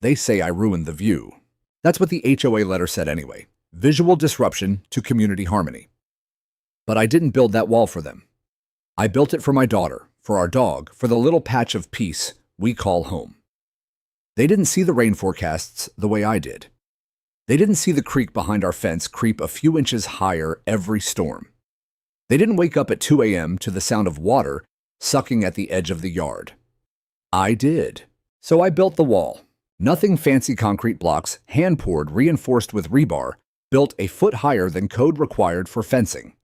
They say I ruined the view. That's what the HOA letter said anyway. Visual disruption to community harmony. But I didn't build that wall for them. I built it for my daughter, for our dog, for the little patch of peace we call home. They didn't see the rain forecasts the way I did. They didn't see the creek behind our fence creep a few inches higher every storm. They didn't wake up at 2 a.m. to the sound of water sucking at the edge of the yard. I did. So I built the wall. Nothing fancy concrete blocks, hand-poured, reinforced with rebar, built a foot higher than code required for fencing.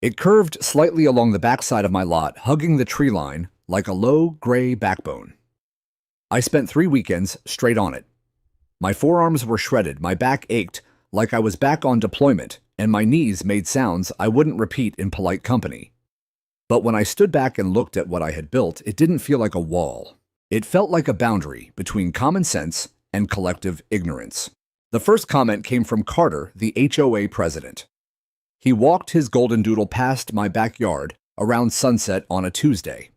It curved slightly along the backside of my lot, hugging the tree line like a low, gray backbone. I spent 3 weekends straight on it. My forearms were shredded, my back ached like I was back on deployment, and my knees made sounds I wouldn't repeat in polite company. But when I stood back and looked at what I had built, it didn't feel like a wall. It felt like a boundary between common sense and collective ignorance. The first comment came from Carter, the HOA president. He walked his golden doodle past my backyard around sunset on a Tuesday.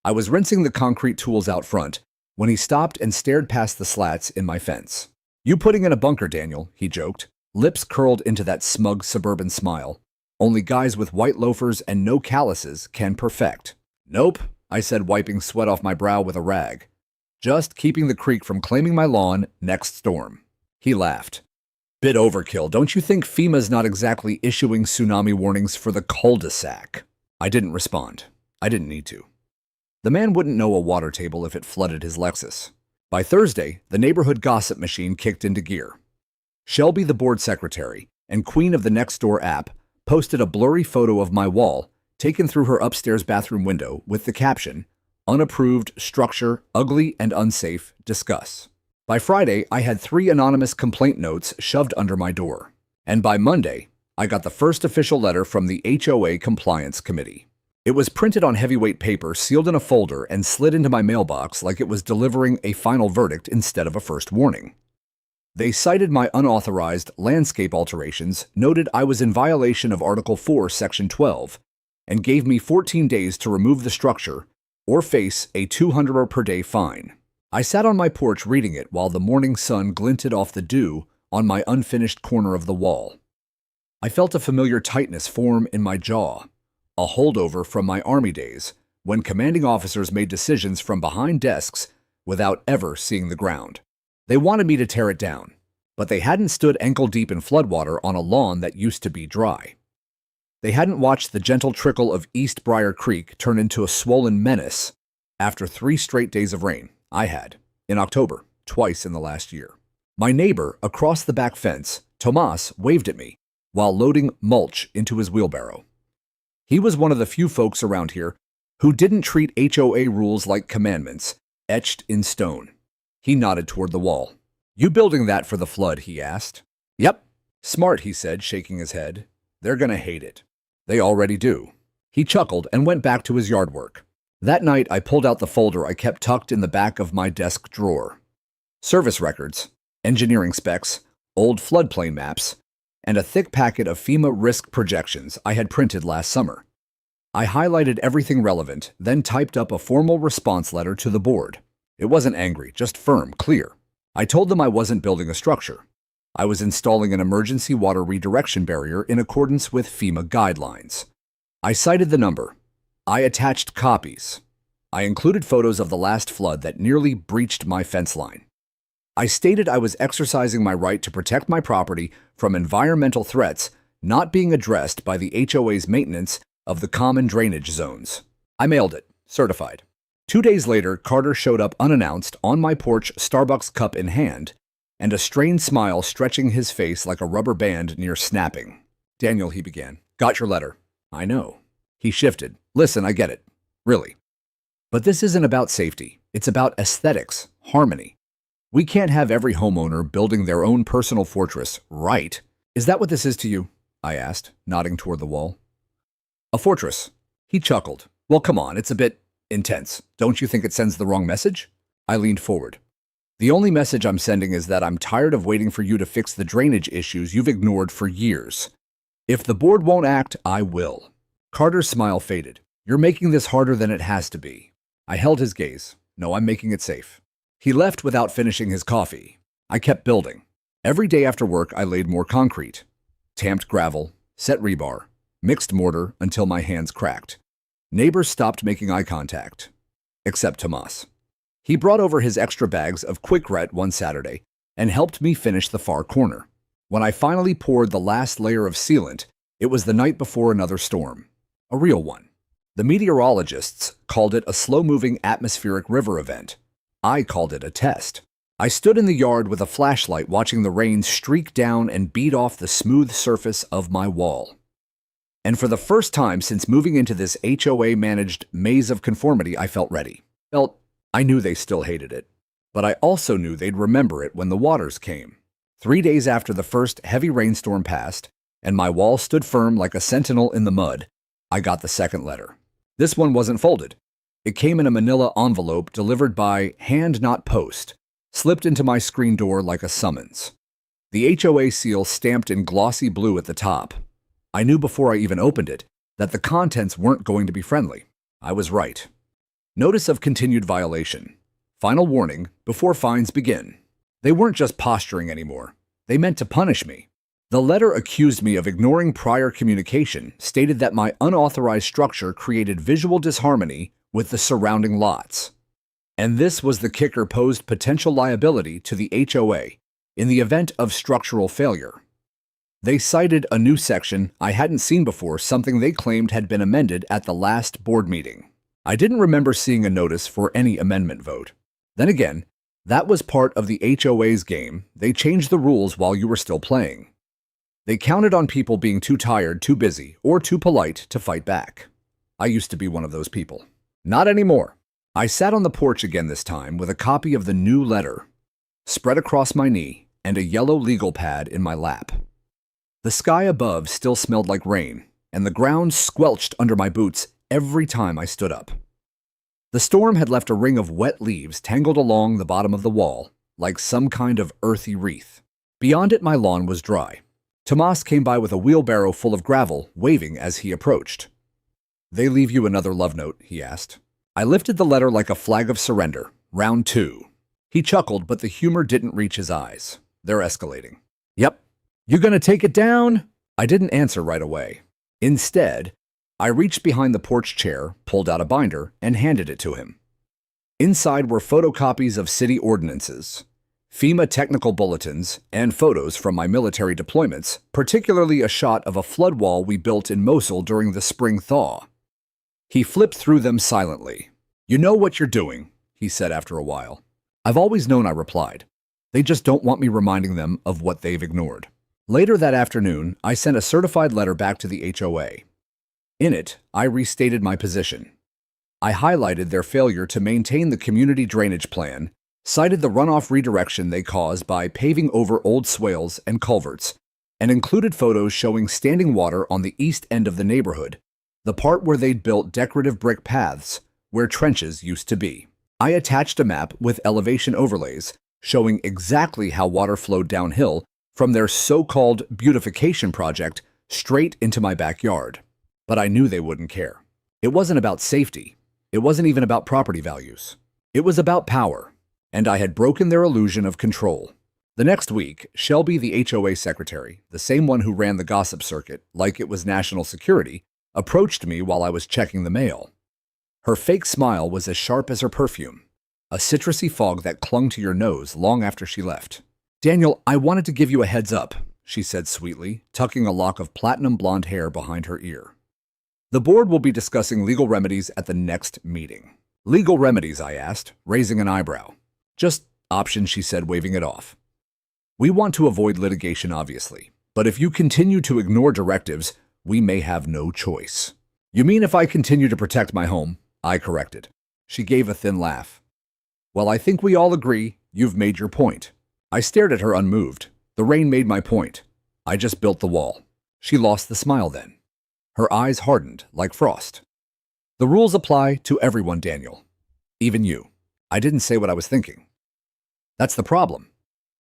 I was rinsing the concrete tools out front when he stopped and stared past the slats in my fence. "You putting in a bunker, Daniel," he joked, lips curled into that smug suburban smile. "Only guys with white loafers and no calluses can perfect." "Nope," I said, wiping sweat off my brow with a rag. "Just keeping the creek from claiming my lawn next storm." He laughed. "Bit overkill. Don't you think FEMA's not exactly issuing tsunami warnings for the cul-de-sac?" I didn't respond. I didn't need to. The man wouldn't know a water table if it flooded his Lexus. By Thursday, the neighborhood gossip machine kicked into gear. Shelby, the board secretary and queen of the Nextdoor app, posted a blurry photo of my wall taken through her upstairs bathroom window with the caption, "Unapproved structure, ugly and unsafe, discuss." By Friday, I had 3 anonymous complaint notes shoved under my door. And by Monday, I got the first official letter from the HOA Compliance Committee. It was printed on heavyweight paper, sealed in a folder, and slid into my mailbox like it was delivering a final verdict instead of a first warning. They cited my unauthorized landscape alterations, noted I was in violation of Article 4, Section 12, and gave me 14 days to remove the structure or face a $200 per day fine. I sat on my porch reading it while the morning sun glinted off the dew on my unfinished corner of the wall. I felt a familiar tightness form in my jaw, a holdover from my Army days when commanding officers made decisions from behind desks without ever seeing the ground. They wanted me to tear it down, but they hadn't stood ankle-deep in floodwater on a lawn that used to be dry. They hadn't watched the gentle trickle of East Briar Creek turn into a swollen menace after 3 straight days of rain. I had, in October, twice in the last year. My neighbor across the back fence, Tomas, waved at me while loading mulch into his wheelbarrow. He was one of the few folks around here who didn't treat HOA rules like commandments, etched in stone. He nodded toward the wall. "You building that for the flood?" he asked. "Yep." "Smart," he said, shaking his head. "They're gonna hate it." "They already do." He chuckled and went back to his yard work. That night, I pulled out the folder I kept tucked in the back of my desk drawer. Service records, engineering specs, old floodplain maps, and a thick packet of FEMA risk projections I had printed last summer. I highlighted everything relevant, then typed up a formal response letter to the board. It wasn't angry, just firm, clear. I told them I wasn't building a structure. I was installing an emergency water redirection barrier in accordance with FEMA guidelines. I cited the number. I attached copies. I included photos of the last flood that nearly breached my fence line. I stated I was exercising my right to protect my property from environmental threats not being addressed by the HOA's maintenance of the common drainage zones. I mailed it, certified. 2 days later, Carter showed up unannounced on my porch, Starbucks cup in hand, and a strained smile stretching his face like a rubber band near snapping. "Daniel," he began, "got your letter." "I know." He shifted. "Listen, I get it. Really. But this isn't about safety. It's about aesthetics, harmony. We can't have every homeowner building their own personal fortress, right? Is that what this is to you?" I asked, nodding toward the wall. "A fortress." He chuckled. "Well, come on, it's a bit intense. Don't you think it sends the wrong message?" I leaned forward. "The only message I'm sending is that I'm tired of waiting for you to fix the drainage issues you've ignored for years. If the board won't act, I will." Carter's smile faded. "You're making this harder than it has to be." I held his gaze. "No, I'm making it safe." He left without finishing his coffee. I kept building. Every day after work, I laid more concrete, tamped gravel, set rebar, mixed mortar until my hands cracked. Neighbors stopped making eye contact, except Tomas. He brought over his extra bags of Quick Ret one Saturday and helped me finish the far corner. When I finally poured the last layer of sealant, it was the night before another storm, a real one. The meteorologists called it a slow-moving atmospheric river event. I called it a test. I stood in the yard with a flashlight watching the rain streak down and beat off the smooth surface of my wall. And for the first time since moving into this HOA-managed maze of conformity, I felt ready. I knew they still hated it, but I also knew they'd remember it when the waters came. 3 days after the first heavy rainstorm passed, and my wall stood firm like a sentinel in the mud, I got the second letter. This one wasn't folded. It came in a manila envelope delivered by hand, not post, slipped into my screen door like a summons. The HOA seal stamped in glossy blue at the top. I knew before I even opened it that the contents weren't going to be friendly. I was right. Notice of continued violation. Final warning before fines begin. They weren't just posturing anymore. They meant to punish me. The letter accused me of ignoring prior communication, stated that my unauthorized structure created visual disharmony with the surrounding lots. And this was the kicker, posed potential liability to the HOA in the event of structural failure. They cited a new section I hadn't seen before, something they claimed had been amended at the last board meeting. I didn't remember seeing a notice for any amendment vote. Then again, that was part of the HOA's game. They changed the rules while you were still playing. They counted on people being too tired, too busy, or too polite to fight back. I used to be one of those people. Not anymore. I sat on the porch again this time with a copy of the new letter spread across my knee and a yellow legal pad in my lap. The sky above still smelled like rain, and the ground squelched under my boots every time I stood up. The storm had left a ring of wet leaves tangled along the bottom of the wall, like some kind of earthy wreath. Beyond it, my lawn was dry. Tomas came by with a wheelbarrow full of gravel, waving as he approached. "They leave you another love note?" he asked. I lifted the letter like a flag of surrender. Round 2. He chuckled, but the humor didn't reach his eyes. They're escalating. "Yep. You gonna take it down?" I didn't answer right away. Instead, I reached behind the porch chair, pulled out a binder, and handed it to him. Inside were photocopies of city ordinances, FEMA technical bulletins, and photos from my military deployments, particularly a shot of a flood wall we built in Mosul during the spring thaw. He flipped through them silently. "You know what you're doing," he said after a while. "I've always known," I replied. "They just don't want me reminding them of what they've ignored." Later that afternoon, I sent a certified letter back to the HOA. In it, I restated my position. I highlighted their failure to maintain the community drainage plan, cited the runoff redirection they caused by paving over old swales and culverts, and included photos showing standing water on the east end of the neighborhood, the part where they'd built decorative brick paths where trenches used to be. I attached a map with elevation overlays showing exactly how water flowed downhill from their so-called beautification project straight into my backyard. But I knew they wouldn't care. It wasn't about safety. It wasn't even about property values. It was about power, and I had broken their illusion of control. The next week, Shelby, the HOA secretary, the same one who ran the gossip circuit like it was national security, approached me while I was checking the mail. Her fake smile was as sharp as her perfume, a citrusy fog that clung to your nose long after she left. "Daniel, I wanted to give you a heads up," she said sweetly, tucking a lock of platinum blonde hair behind her ear. "The board will be discussing legal remedies at the next meeting." "Legal remedies?" I asked, raising an eyebrow. "Just options," she said, waving it off. "We want to avoid litigation, obviously, but if you continue to ignore directives, we may have no choice." "You mean if I continue to protect my home?" I corrected. She gave a thin laugh. "Well, I think we all agree you've made your point." I stared at her unmoved. The rain made my point. I just built the wall. She lost the smile then. Her eyes hardened like frost. "The rules apply to everyone, Daniel. Even you." I didn't say what I was thinking. "That's the problem.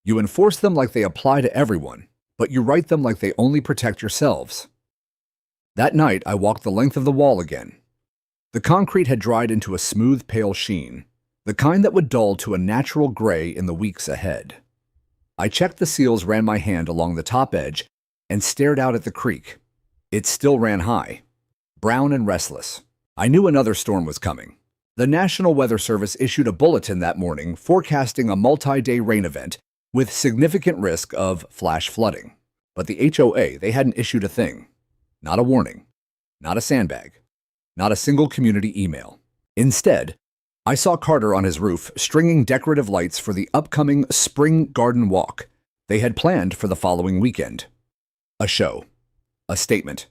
You enforce them like they apply to everyone, but you write them like they only protect yourselves." That night, I walked the length of the wall again. The concrete had dried into a smooth, pale sheen. the kind that would dull to a natural gray in the weeks ahead. I checked the seals, ran my hand along the top edge, and stared out at the creek. It still ran high, brown and restless. I knew another storm was coming. The National Weather Service issued a bulletin that morning forecasting a multi-day rain event with significant risk of flash flooding. But the HOA, they hadn't issued a thing. Not a warning, not a sandbag, not a single community email. Instead, I saw Carter on his roof stringing decorative lights for the upcoming spring garden walk they had planned for the following weekend. A show, a statement,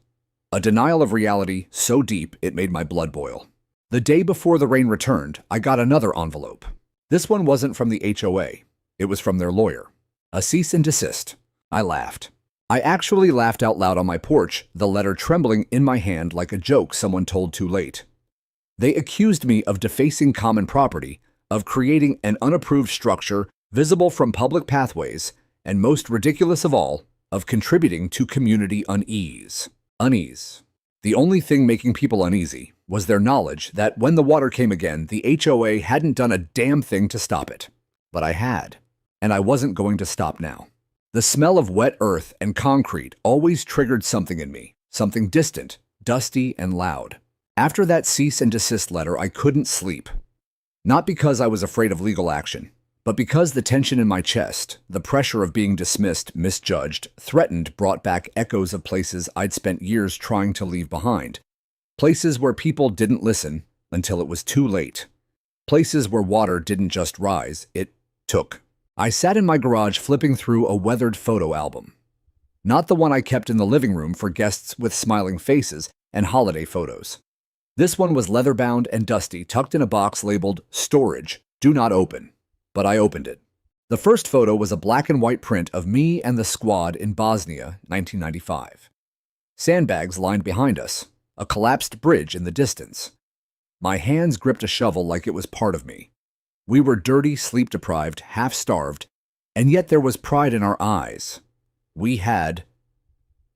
a denial of reality so deep it made my blood boil. The day before the rain returned, I got another envelope. This one wasn't from the HOA. It was from their lawyer. A cease and desist. I laughed. I actually laughed out loud on my porch, the letter trembling in my hand like a joke someone told too late. They accused me of defacing common property, of creating an unapproved structure visible from public pathways, and most ridiculous of all, of contributing to community unease. Unease. The only thing making people uneasy was their knowledge that when the water came again, the HOA hadn't done a damn thing to stop it. But I had, and I wasn't going to stop now. The smell of wet earth and concrete always triggered something in me, something distant, dusty, and loud. After that cease and desist letter, I couldn't sleep. Not because I was afraid of legal action, but because the tension in my chest, the pressure of being dismissed, misjudged, threatened brought back echoes of places I'd spent years trying to leave behind. Places where people didn't listen until it was too late. Places where water didn't just rise, it took. I sat in my garage flipping through a weathered photo album. Not the one I kept in the living room for guests with smiling faces and holiday photos. This one was leather-bound and dusty, tucked in a box labeled "Storage, Do Not Open." But I opened it. The first photo was a black and white print of me and the squad in Bosnia, 1995. Sandbags lined behind us, a collapsed bridge in the distance. My hands gripped a shovel like it was part of me. We were dirty, sleep-deprived, half-starved, and yet there was pride in our eyes. We had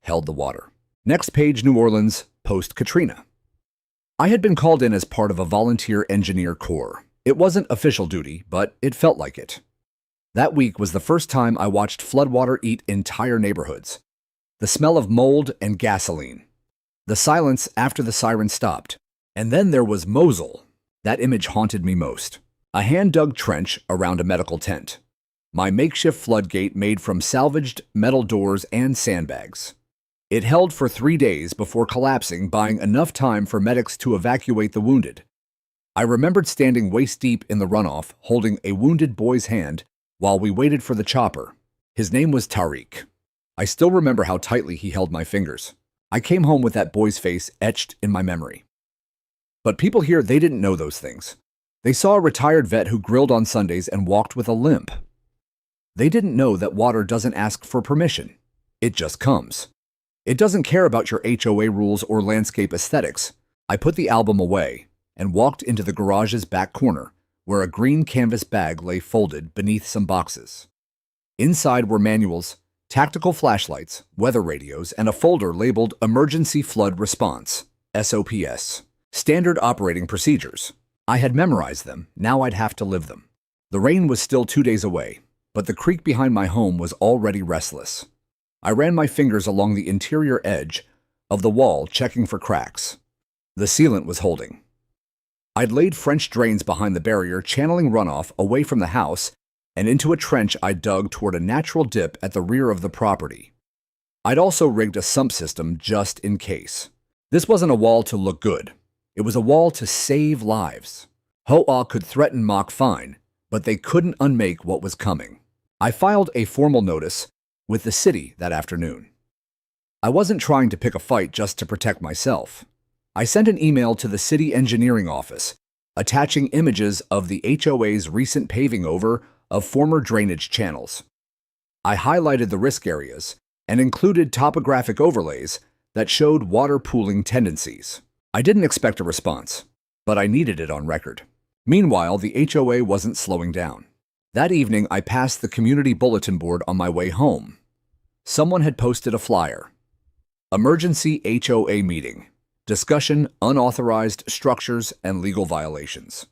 held the water. Next page, New Orleans, post-Katrina. I had been called in as part of a volunteer engineer corps. It wasn't official duty, but it felt like it. That week was the first time I watched floodwater eat entire neighborhoods. The smell of mold and gasoline. The silence after the siren stopped. And then there was Mosul. That image haunted me most. A hand-dug trench around a medical tent. My makeshift floodgate made from salvaged metal doors and sandbags. It held for 3 days before collapsing, buying enough time for medics to evacuate the wounded. I remembered standing waist-deep in the runoff, holding a wounded boy's hand while we waited for the chopper. His name was Tariq. I still remember how tightly he held my fingers. I came home with that boy's face etched in my memory. But people here, they didn't know those things. They saw a retired vet who grilled on Sundays and walked with a limp. They didn't know that water doesn't ask for permission. It just comes. It doesn't care about your HOA rules or landscape aesthetics. I put the album away and walked into the garage's back corner, where a green canvas bag lay folded beneath some boxes. Inside were manuals, tactical flashlights, weather radios, and a folder labeled Emergency Flood Response, SOPS, Standard Operating Procedures. I had memorized them, now I'd have to live them. The rain was still 2 days away, but the creek behind my home was already restless. I ran my fingers along the interior edge of the wall, checking for cracks. The sealant was holding. I'd laid French drains behind the barrier, channeling runoff away from the house and into a trench I dug toward a natural dip at the rear of the property. I'd also rigged a sump system just in case. This wasn't a wall to look good. It was a wall to save lives. HOA could threaten mock fine, but they couldn't unmake what was coming. I filed a formal notice with the city that afternoon. I wasn't trying to pick a fight just to protect myself. I sent an email to the city engineering office, attaching images of the HOA's recent paving over of former drainage channels. I highlighted the risk areas and included topographic overlays that showed water pooling tendencies. I didn't expect a response, but I needed it on record. Meanwhile, the HOA wasn't slowing down. That evening, I passed the community bulletin board on my way home. Someone had posted a flyer. Emergency HOA meeting. Discussion unauthorized structures and legal violations.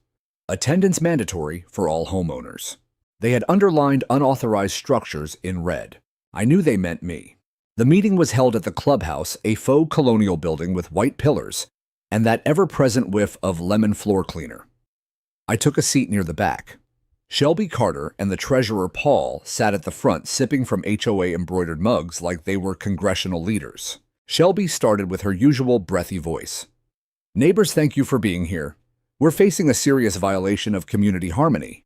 Attendance mandatory for all homeowners. They had underlined unauthorized structures in red. I knew they meant me. The meeting was held at the clubhouse, a faux colonial building with white pillars and that ever-present whiff of lemon floor cleaner. I took a seat near the back. Shelby Carter and the treasurer Paul sat at the front sipping from HOA embroidered mugs like they were congressional leaders. Shelby started with her usual breathy voice. "Neighbors, thank you for being here. We're facing a serious violation of community harmony.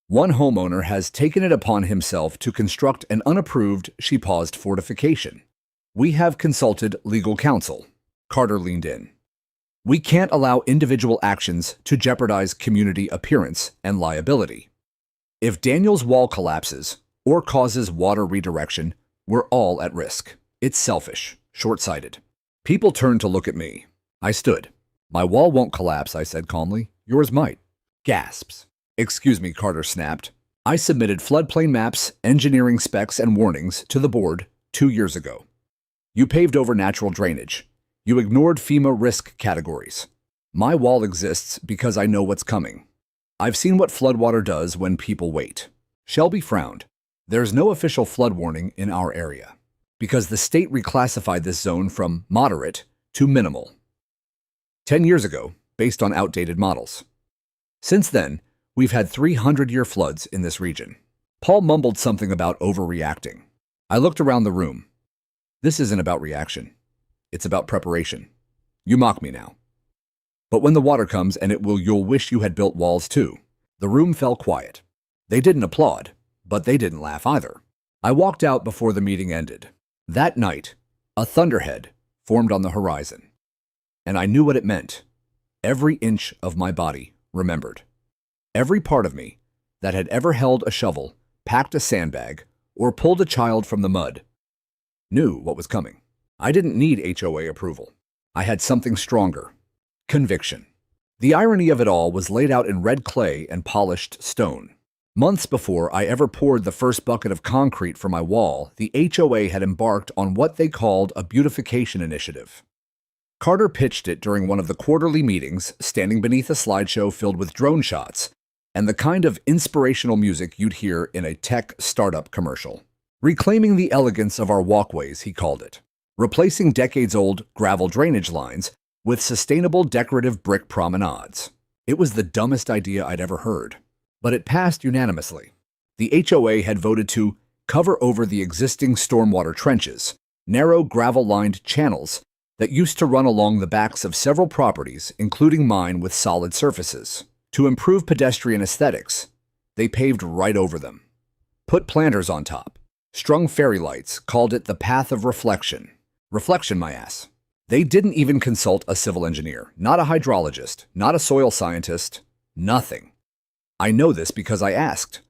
One homeowner has taken it upon himself to construct an unapproved," she paused, "fortification. We have consulted legal counsel." Carter leaned in. "We can't allow individual actions to jeopardize community appearance and liability. If Daniel's wall collapses or causes water redirection, we're all at risk. It's selfish, short-sighted." People turned to look at me. I stood. "My wall won't collapse," I said calmly. "Yours might." Gasps. "Excuse me," Carter snapped. "I submitted floodplain maps, engineering specs, and warnings to the board 2 years ago. You paved over natural drainage. You ignored FEMA risk categories. My wall exists because I know what's coming. I've seen what floodwater does when people wait." Shelby frowned. "There's no official flood warning in our area because the state reclassified this zone from moderate to minimal 10 years ago based on outdated models. Since then, we've had 300-year floods in this region." Paul mumbled something about overreacting. I looked around the room. This isn't about reaction. It's about preparation. You mock me now. But when the water comes, and you'll wish you had built walls too. The room fell quiet. They didn't applaud, but they didn't laugh either. I walked out before the meeting ended. That night, a thunderhead formed on the horizon. And I knew what it meant. Every inch of my body remembered. Every part of me that had ever held a shovel, packed a sandbag, or pulled a child from the mud knew what was coming. I didn't need HOA approval. I had something stronger. Conviction. The irony of it all was laid out in red clay and polished stone. Months before I ever poured the first bucket of concrete for my wall, the HOA had embarked on what they called a beautification initiative. Carter pitched it during one of the quarterly meetings, standing beneath a slideshow filled with drone shots and the kind of inspirational music you'd hear in a tech startup commercial. "Reclaiming the elegance of our walkways," he called it. "Replacing decades-old gravel drainage lines with sustainable decorative brick promenades." It was the dumbest idea I'd ever heard, but it passed unanimously. The HOA had voted to cover over the existing stormwater trenches, narrow gravel-lined channels that used to run along the backs of several properties, including mine, with solid surfaces. To improve pedestrian aesthetics, they paved right over them, put planters on top, strung fairy lights, called it the path of reflection. Reflection, my ass. They didn't even consult a civil engineer, not a hydrologist, not a soil scientist, nothing. I know this because I asked.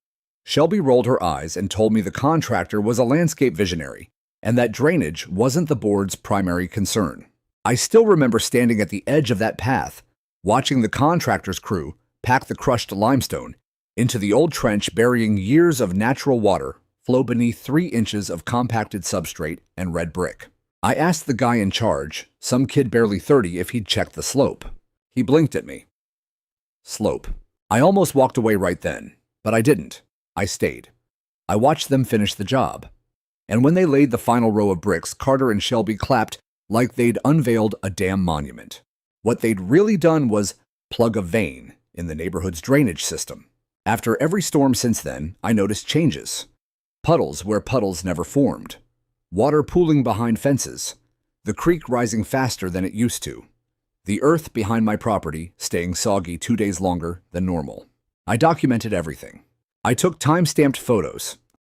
Shelby rolled her eyes and told me the contractor was a landscape visionary and that drainage wasn't the board's primary concern. I still remember standing at the edge of that path, watching the contractor's crew pack the crushed limestone into the old trench, burying years of natural water flow beneath 3 inches of compacted substrate and red brick. I asked the guy in charge, some kid barely 30, if he'd checked the slope. He blinked at me. Slope. I almost walked away right then, but I didn't. I stayed. I watched them finish the job. And when they laid the final row of bricks, Carter and Shelby clapped like they'd unveiled a damn monument. What they'd really done was plug a vein in the neighborhood's drainage system. After every storm since then, I noticed changes. Puddles where puddles never formed. Water pooling behind fences. The creek rising faster than it used to. The earth behind my property staying soggy 2 days longer than normal. I documented everything. I took time-stamped photos,